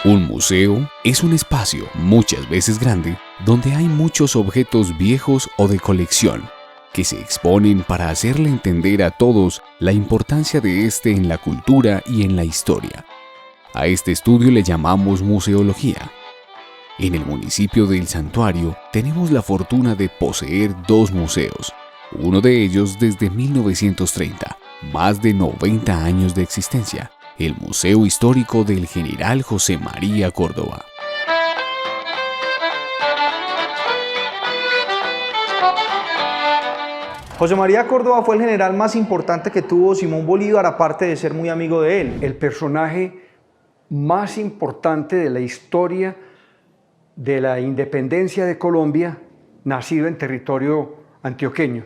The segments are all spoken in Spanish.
Un museo es un espacio, muchas veces grande, donde hay muchos objetos viejos o de colección, que se exponen para hacerle entender a todos la importancia de este en la cultura y en la historia. A este estudio le llamamos museología. En el municipio de El Santuario tenemos la fortuna de poseer dos museos, uno de ellos desde 1930, más de 90 años de existencia, el Museo Histórico del General José María Córdoba. José María Córdoba fue el general más importante que tuvo Simón Bolívar, aparte de ser muy amigo de él. El personaje más importante de la historia de la independencia de Colombia, nacido en territorio antioqueño.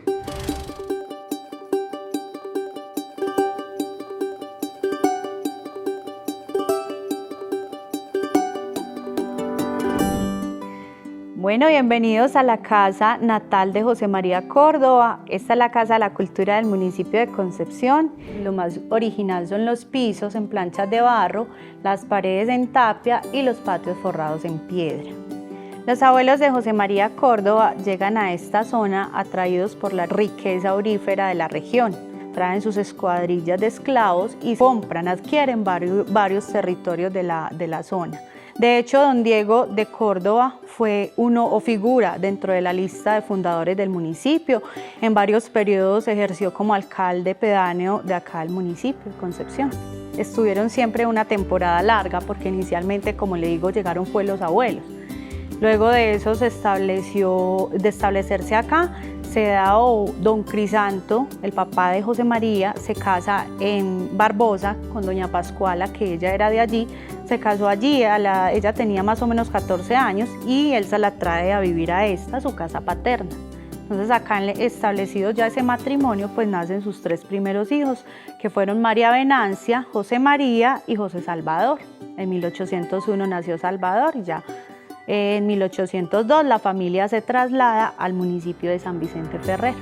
Bueno, bienvenidos a la casa natal de José María Córdoba. Esta es la Casa de la Cultura del municipio de Concepción. Lo más original son los pisos en planchas de barro, las paredes en tapia y los patios forrados en piedra. Los abuelos de José María Córdoba llegan a esta zona atraídos por la riqueza aurífera de la región. Traen sus escuadrillas de esclavos y adquieren varios territorios de la zona. De hecho, don Diego de Córdoba fue figura dentro de la lista de fundadores del municipio. En varios periodos ejerció como alcalde pedáneo de acá del municipio, de Concepción. Estuvieron siempre una temporada larga porque inicialmente, como le digo, llegaron fue los abuelos. Luego de eso de establecerse acá, se da don Crisanto, el papá de José María, se casa en Barbosa con doña Pascuala, que ella era de allí. Se casó allí, ella tenía más o menos 14 años y él se la trae a vivir a su casa paterna. Entonces acá establecido ya ese matrimonio, pues nacen sus tres primeros hijos, que fueron María Venancia, José María y José Salvador. En 1801 nació Salvador y ya en 1802 la familia se traslada al municipio de San Vicente Ferrer.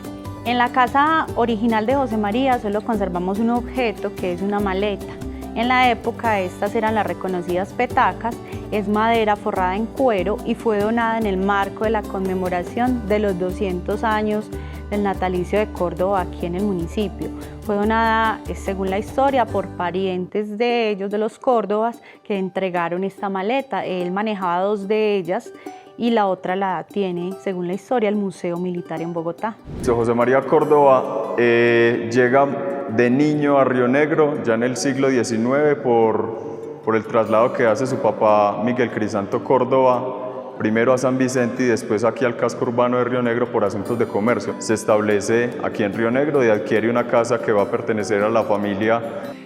En la casa original de José María solo conservamos un objeto que es una maleta. En la época estas eran las reconocidas petacas, es madera forrada en cuero y fue donada en el marco de la conmemoración de los 200 años del natalicio de Córdoba aquí en el municipio. Fue donada, según la historia, por parientes de ellos, de los Córdobas, que entregaron esta maleta. Él manejaba dos de ellas y la otra la tiene, según la historia, el Museo Militar en Bogotá. José María Córdoba llega de niño a Río Negro ya en el siglo XIX por el traslado que hace su papá Miguel Crisanto Córdoba, primero a San Vicente y después aquí al casco urbano de Río Negro por asuntos de comercio. Se establece aquí en Río Negro y adquiere una casa que va a pertenecer a la familia.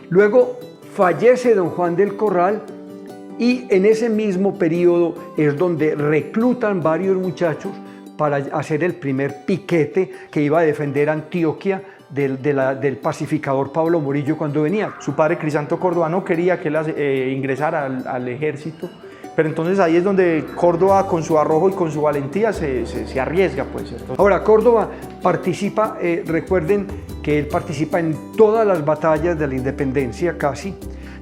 Luego fallece don Juan del Corral y en ese mismo periodo es donde reclutan varios muchachos para hacer el primer piquete que iba a defender Antioquia del pacificador Pablo Morillo cuando venía. Su padre Crisanto Córdoba no quería que él ingresara al ejército, pero entonces ahí es donde Córdoba con su arrojo y con su valentía se arriesga, pues, ¿cierto? Ahora, Córdoba participa, recuerden que él participa en todas las batallas de la independencia casi.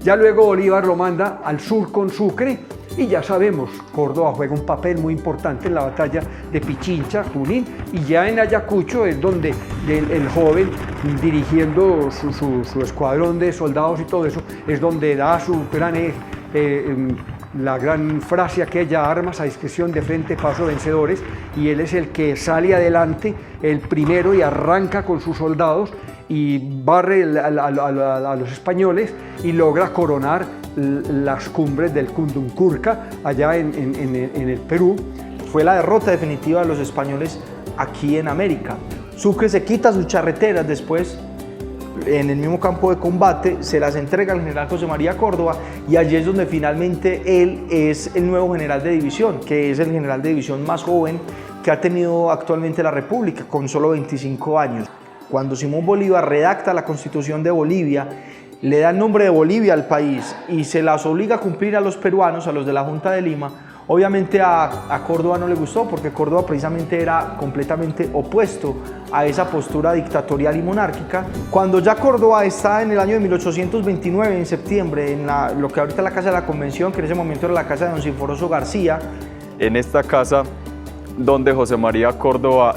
Ya luego Bolívar lo manda al sur con Sucre y ya sabemos, Córdoba juega un papel muy importante en la batalla de Pichincha, Junín, y ya en Ayacucho es donde el joven, dirigiendo su escuadrón de soldados y todo eso, es donde da su la gran frase aquella: armas a discreción, de frente, paso, vencedores, y él es el que sale adelante, el primero, y arranca con sus soldados y barre a los españoles y logra coronar las cumbres del Cunduncurca allá en el Perú. Fue la derrota definitiva de los españoles aquí en América. Sucre se quita sus charreteras después, en el mismo campo de combate, se las entrega al general José María Córdoba y allí es donde finalmente él es el nuevo general de división, que es el general de división más joven que ha tenido actualmente la República, con solo 25 años. Cuando Simón Bolívar redacta la Constitución de Bolivia, le da el nombre de Bolivia al país y se las obliga a cumplir a los peruanos, a los de la Junta de Lima, Obviamente a Córdoba no le gustó porque Córdoba precisamente era completamente opuesto a esa postura dictatorial y monárquica. Cuando ya Córdoba está en el año de 1829, en septiembre, en lo que ahorita es la Casa de la Convención, que en ese momento era la casa de don Sinforoso García. En esta casa donde José María Córdoba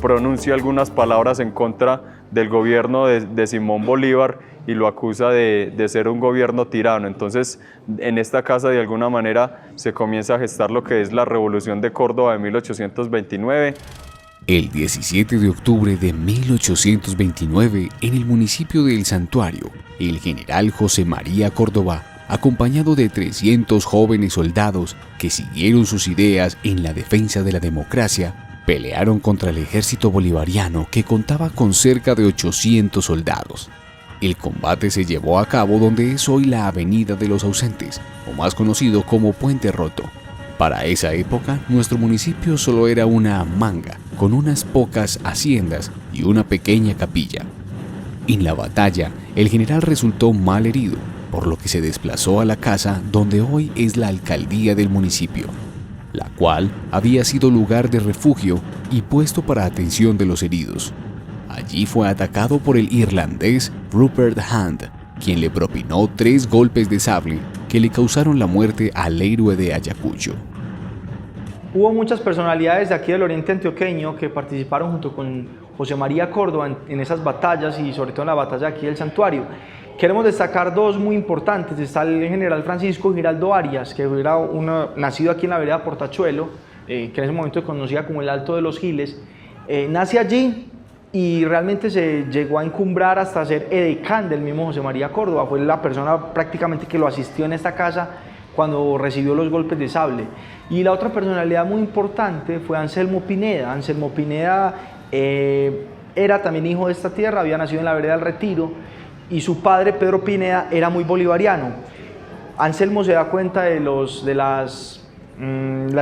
pronuncia algunas palabras en contra del gobierno de Simón Bolívar y lo acusa de ser un gobierno tirano. Entonces, en esta casa de alguna manera se comienza a gestar lo que es la Revolución de Córdoba de 1829. El 17 de octubre de 1829, en el municipio de El Santuario, el general José María Córdoba, acompañado de 300 jóvenes soldados que siguieron sus ideas en la defensa de la democracia, pelearon contra el ejército bolivariano que contaba con cerca de 800 soldados. El combate se llevó a cabo donde es hoy la Avenida de los Ausentes, o más conocido como Puente Roto. Para esa época, nuestro municipio solo era una manga, con unas pocas haciendas y una pequeña capilla. En la batalla, el general resultó mal herido, por lo que se desplazó a la casa donde hoy es la alcaldía del municipio, la cual había sido lugar de refugio y puesto para atención de los heridos. Allí fue atacado por el irlandés Rupert Hunt, quien le propinó 3 golpes de sable que le causaron la muerte al héroe de Ayacucho. Hubo muchas personalidades de aquí del oriente antioqueño que participaron junto con José María Córdoba en esas batallas y sobre todo en la batalla aquí del Santuario. Queremos destacar 2 muy importantes. Está el general Francisco Giraldo Arias, que era nacido aquí en la vereda Portachuelo, que en ese momento se conocía como el Alto de los Giles. Nace allí y realmente se llegó a encumbrar hasta ser edecán del mismo José María Córdoba. Fue la persona prácticamente que lo asistió en esta casa cuando recibió los golpes de sable. Y la otra personalidad muy importante fue Anselmo Pineda. Anselmo Pineda era también hijo de esta tierra, había nacido en la vereda del Retiro, y su padre, Pedro Pineda, era muy bolivariano. Anselmo se da cuenta de la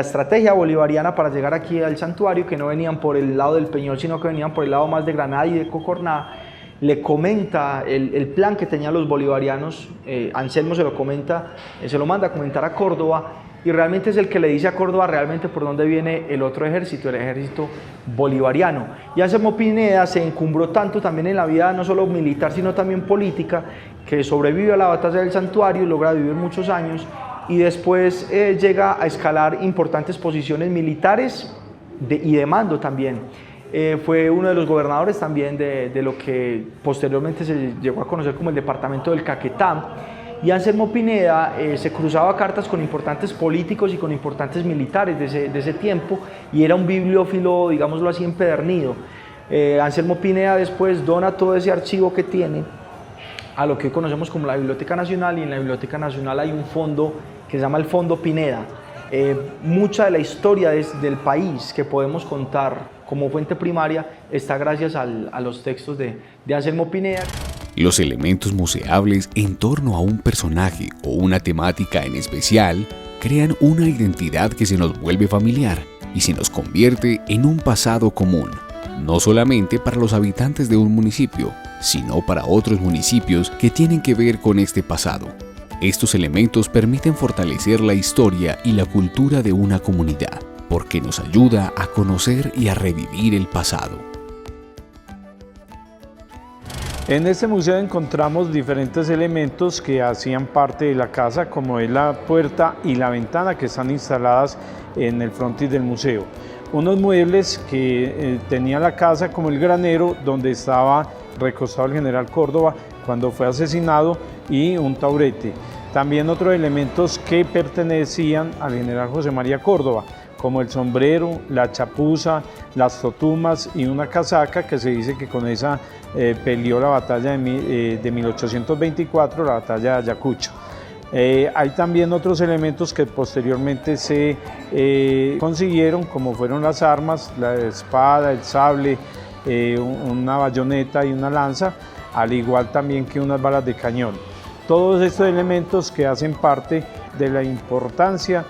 estrategia bolivariana para llegar aquí al santuario, que no venían por el lado del Peñol, sino que venían por el lado más de Granada y de Cocorná. Le comenta el plan que tenían los bolivarianos. Anselmo se lo comenta, se lo manda a comentar a Córdoba, y realmente es el que le dice a Córdoba realmente por dónde viene el otro ejército, el ejército bolivariano. Y Anselmo Pineda se encumbró tanto también en la vida no solo militar sino también política, que sobrevive a la batalla del Santuario, logra vivir muchos años y después llega a escalar importantes posiciones militares y de mando también. Fue uno de los gobernadores también de lo que posteriormente se llegó a conocer como el departamento del Caquetá. Y Anselmo Pineda se cruzaba cartas con importantes políticos y con importantes militares de ese tiempo, y era un bibliófilo, digámoslo así, empedernido. Anselmo Pineda después dona todo ese archivo que tiene a lo que hoy conocemos como la Biblioteca Nacional, y en la Biblioteca Nacional hay un fondo que se llama el Fondo Pineda. Mucha de la historia del país que podemos contar como fuente primaria está gracias a los textos de Anselmo Pineda. Los elementos museables en torno a un personaje o una temática en especial crean una identidad que se nos vuelve familiar y se nos convierte en un pasado común, no solamente para los habitantes de un municipio, sino para otros municipios que tienen que ver con este pasado. Estos elementos permiten fortalecer la historia y la cultura de una comunidad, porque nos ayuda a conocer y a revivir el pasado. En este museo encontramos diferentes elementos que hacían parte de la casa, como es la puerta y la ventana que están instaladas en el frontis del museo. Unos muebles que tenía la casa, como el granero donde estaba recostado el general Córdoba cuando fue asesinado, y un taburete. También otros elementos que pertenecían al general José María Córdoba, como el sombrero, la chapuza, las totumas y una casaca que se dice que con esa peleó la batalla de 1824, la batalla de Ayacucho. Hay también otros elementos que posteriormente se consiguieron, como fueron las armas, la espada, el sable, una bayoneta y una lanza, al igual también que unas balas de cañón. Todos estos elementos que hacen parte de la importancia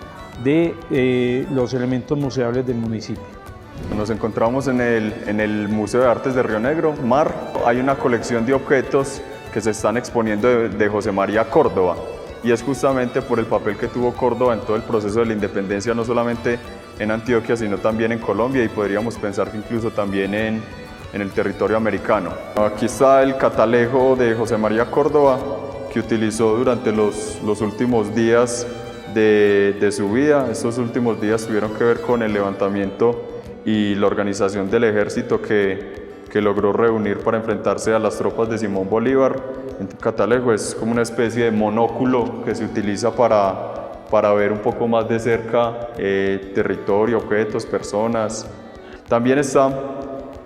de los elementos museables del municipio. Nos encontramos en el Museo de Artes de Río Negro, MAR. Hay una colección de objetos que se están exponiendo de José María Córdoba. y es justamente por el papel que tuvo Córdoba en todo el proceso de la independencia, no solamente en Antioquia, sino también en Colombia, y podríamos pensar que incluso también en el territorio americano. Aquí está el catalejo de José María Córdoba, que utilizó durante los últimos días de su vida. Estos últimos días tuvieron que ver con el levantamiento y la organización del ejército que logró reunir para enfrentarse a las tropas de Simón Bolívar. El catalejo es como una especie de monóculo que se utiliza para ver un poco más de cerca territorio, objetos, personas. También está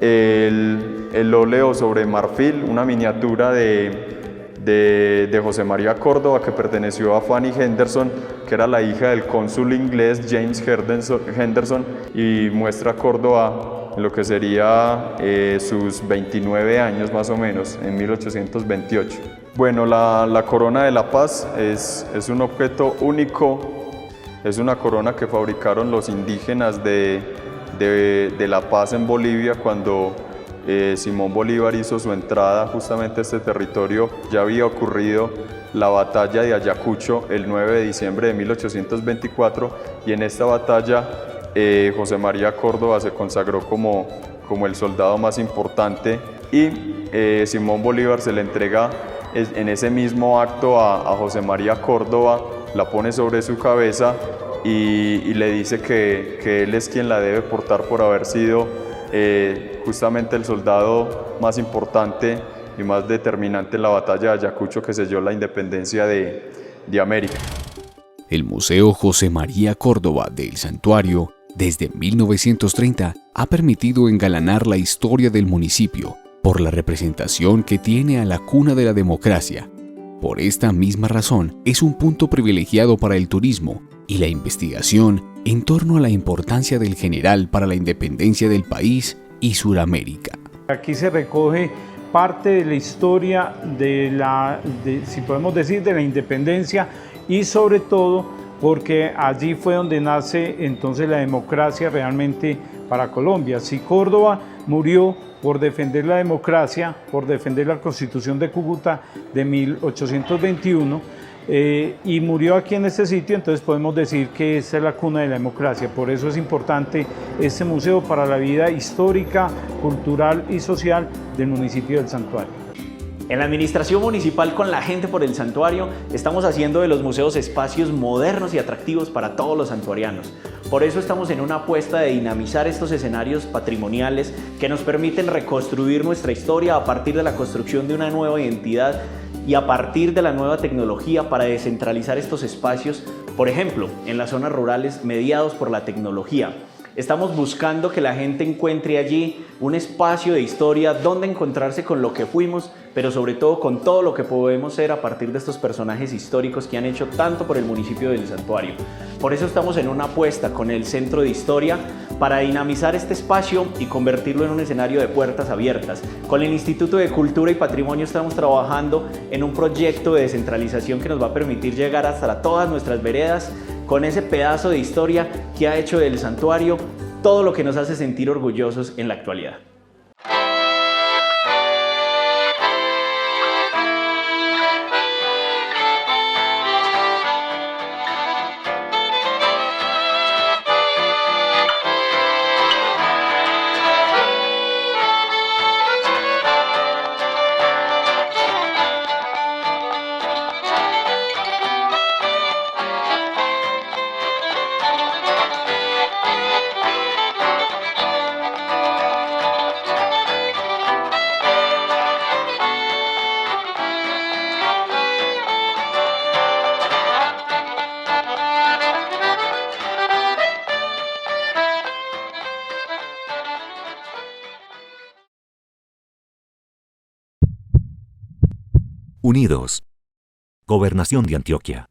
el óleo sobre marfil, una miniatura de José María Córdoba, que perteneció a Fanny Henderson, que era la hija del cónsul inglés James Henderson, y muestra a Córdoba en lo que sería sus 29 años más o menos, en 1828. Bueno, la corona de la paz es un objeto único, es una corona que fabricaron los indígenas de La Paz en Bolivia cuando Simón Bolívar hizo su entrada justamente a este territorio. Ya había ocurrido la batalla de Ayacucho el 9 de diciembre de 1824, y en esta batalla José María Córdoba se consagró como el soldado más importante, y Simón Bolívar se le entrega en ese mismo acto a José María Córdoba, la pone sobre su cabeza y le dice que él es quien la debe portar por haber sido justamente el soldado más importante y más determinante en la batalla de Ayacucho, que selló la independencia de América. El Museo José María Córdoba del Santuario, desde 1930, ha permitido engalanar la historia del municipio por la representación que tiene a la cuna de la democracia. Por esta misma razón, es un punto privilegiado para el turismo y la investigación en torno a la importancia del general para la independencia del país y Suramérica. Aquí se recoge parte de la historia si podemos decir, de la independencia, y sobre todo porque allí fue donde nace entonces la democracia realmente para Colombia. Si Córdoba murió por defender la democracia, por defender la Constitución de Cúcuta de 1821, y murió aquí en este sitio, entonces podemos decir que esta es la cuna de la democracia. Por eso es importante este museo para la vida histórica, cultural y social del municipio del Santuario. En la administración municipal, con la gente por el santuario, estamos haciendo de los museos espacios modernos y atractivos para todos los santuarianos. Por eso estamos en una apuesta de dinamizar estos escenarios patrimoniales que nos permiten reconstruir nuestra historia a partir de la construcción de una nueva identidad y a partir de la nueva tecnología para descentralizar estos espacios, por ejemplo, en las zonas rurales mediados por la tecnología. Estamos buscando que la gente encuentre allí un espacio de historia donde encontrarse con lo que fuimos, pero sobre todo con todo lo que podemos ser a partir de estos personajes históricos que han hecho tanto por el municipio del Santuario. Por eso estamos en una apuesta con el Centro de Historia para dinamizar este espacio y convertirlo en un escenario de puertas abiertas. Con el Instituto de Cultura y Patrimonio estamos trabajando en un proyecto de descentralización que nos va a permitir llegar hasta todas nuestras veredas con ese pedazo de historia que ha hecho del santuario todo lo que nos hace sentir orgullosos en la actualidad. Unidos. Gobernación de Antioquia.